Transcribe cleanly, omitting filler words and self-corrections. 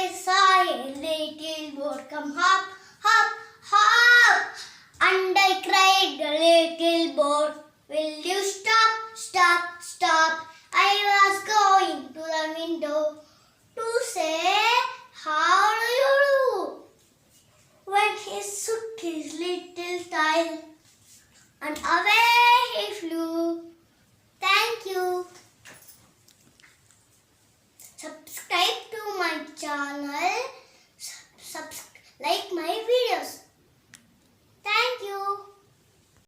I saw a little boat come hop, hop, hop. And I cried, little boat, will you stop, stop, stop? I was going